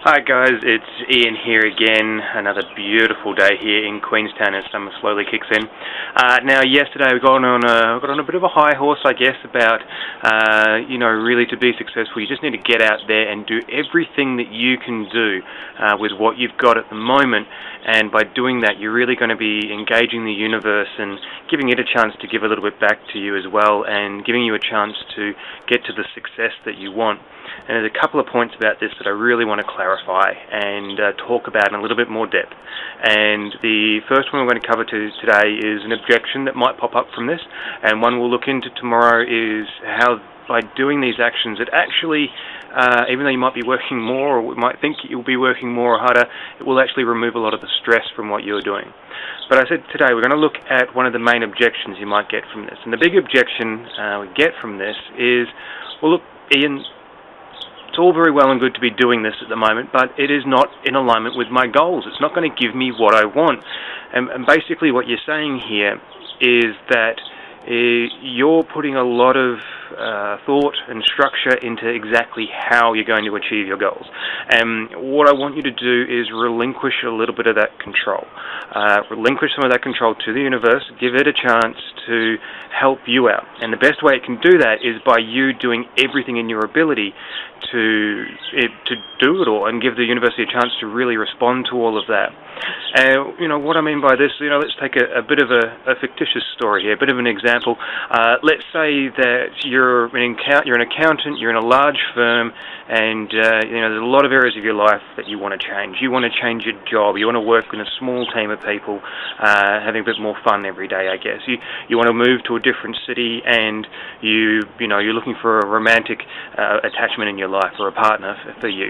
Hi guys, it's Ian here again. Another beautiful day here in Queenstown as summer slowly kicks in. Now yesterday we got on a bit of a high horse, I guess, about really to be successful you just need to get out there and do everything that you can do with what you've got at the moment, and by doing that you're really going to be engaging the universe and giving it a chance to give a little bit back to you as well, and giving you a chance to get to the success that you want. And there's a couple of points about this that I really want to clarify and talk about in a little bit more depth. And the first one we're going to cover today is an objection that might pop up from this, and one we'll look into tomorrow is how by doing these actions it actually, even though you might be working more or might think you'll be working more or harder, it will actually remove a lot of the stress from what you're doing. But I said today we're going to look at one of the main objections you might get from this. And the big objection we get from this is, well look Ian, it's all very well and good to be doing this at the moment, but it is not in alignment with my goals. It's not going to give me what I want. And basically what you're saying here is that you're putting a lot of thought and structure into exactly how you're going to achieve your goals. And what I want you to do is relinquish a little bit of that control. Relinquish some of that control to the universe, give it a chance to help you out. And the best way it can do that is by you doing everything in your ability to do it all and give the universe a chance to really respond to all of that. What I mean by this, let's take a bit of a fictitious story here, a bit of an example. Let's say that you're an accountant, you're in a large firm, and there's a lot of areas of your life that you want to change. You want to change your job. You want to work in a small team of people, having a bit more fun every day, I guess. You want to move to a different city, and you're looking for a romantic attachment in your life, or a partner for you.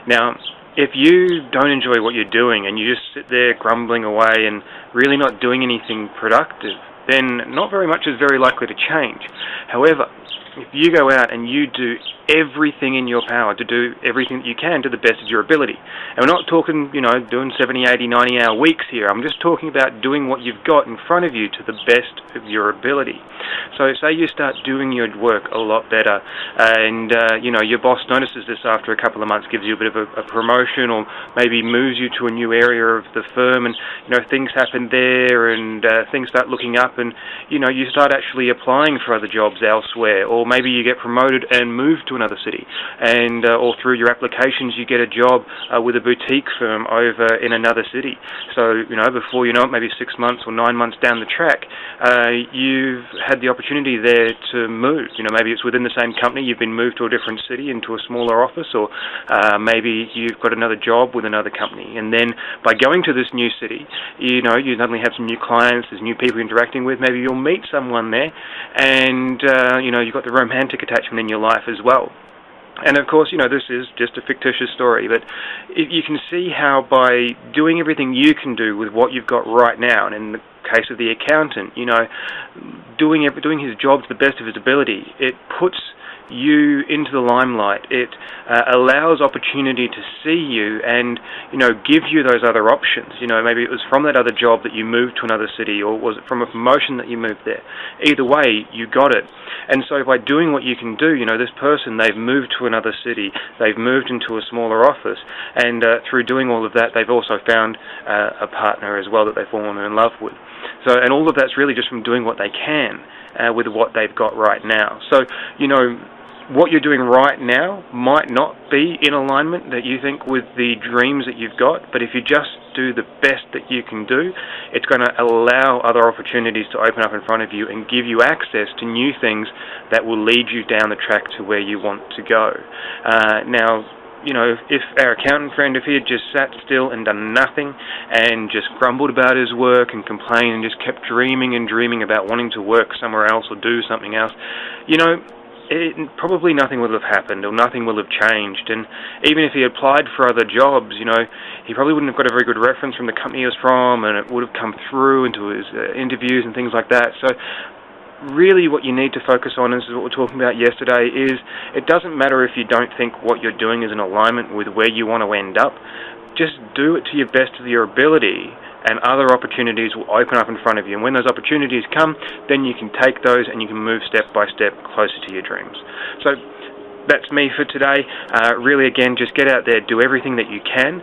Now, if you don't enjoy what you're doing and you just sit there grumbling away and really not doing anything productive, then not very much is very likely to change. However, if you go out and you do everything in your power to do everything that you can to the best of your ability, and we're not talking, doing 70, 80, 90-hour weeks here, I'm just talking about doing what you've got in front of you to the best of your ability. So say you start doing your work a lot better, and your boss notices this after a couple of months, gives you a bit of a promotion, or maybe moves you to a new area of the firm, and things happen there, and things start looking up, and you start actually applying for other jobs elsewhere, or maybe you get promoted and move to another city, and or through your applications you get a job with a boutique firm over in another city. So before you know it, maybe 6 months or 9 months down the track, you've had the opportunity there to move. Maybe it's within the same company, you've been moved to a different city into a smaller office, or maybe you've got another job with another company, and then by going to this new city, you suddenly have some new clients, there's new people interacting with, maybe you'll meet someone there, and you've got the romantic attachment in your life as well. And of course, this is just a fictitious story, but you can see how by doing everything you can do with what you've got right now, and in the case of the accountant, doing his job to the best of his ability, it puts you into the limelight. It allows opportunity to see you and give you those other options. Maybe it was from that other job that you moved to another city, or was it from a promotion that you moved there? Either way, you got it. And so by doing what you can do, this person, they've moved to another city, they've moved into a smaller office, and through doing all of that, they've also found a partner as well that they've fallen in love with. So, and all of that's really just from doing what they can with what they've got right now. So, what you're doing right now might not be in alignment that you think with the dreams that you've got, but if you just do the best that you can do, it's going to allow other opportunities to open up in front of you and give you access to new things that will lead you down the track to where you want to go. Now, if our accountant friend, if he had just sat still and done nothing and just grumbled about his work and complained and just kept dreaming and dreaming about wanting to work somewhere else or do something else, probably nothing would have happened, or nothing will have changed. And even if he applied for other jobs, he probably wouldn't have got a very good reference from the company he was from, and it would have come through into his interviews and things like that. So really what you need to focus on, and this is what we were talking about yesterday, is it doesn't matter if you don't think what you're doing is in alignment with where you want to end up. Just do it to your best of your ability, and other opportunities will open up in front of you. And when those opportunities come, then you can take those and you can move step by step closer to your dreams. So that's me for today. Really, again, just get out there, do everything that you can.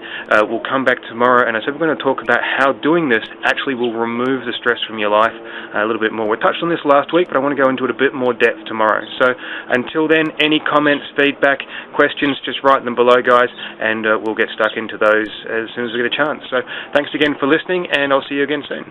We'll come back tomorrow, and I said we're going to talk about how doing this actually will remove the stress from your life a little bit more. We touched on this last week, but I want to go into it a bit more depth tomorrow. So until then, any comments, feedback, questions, just write them below, guys, and we'll get stuck into those as soon as we get a chance. So thanks again for listening, and I'll see you again soon.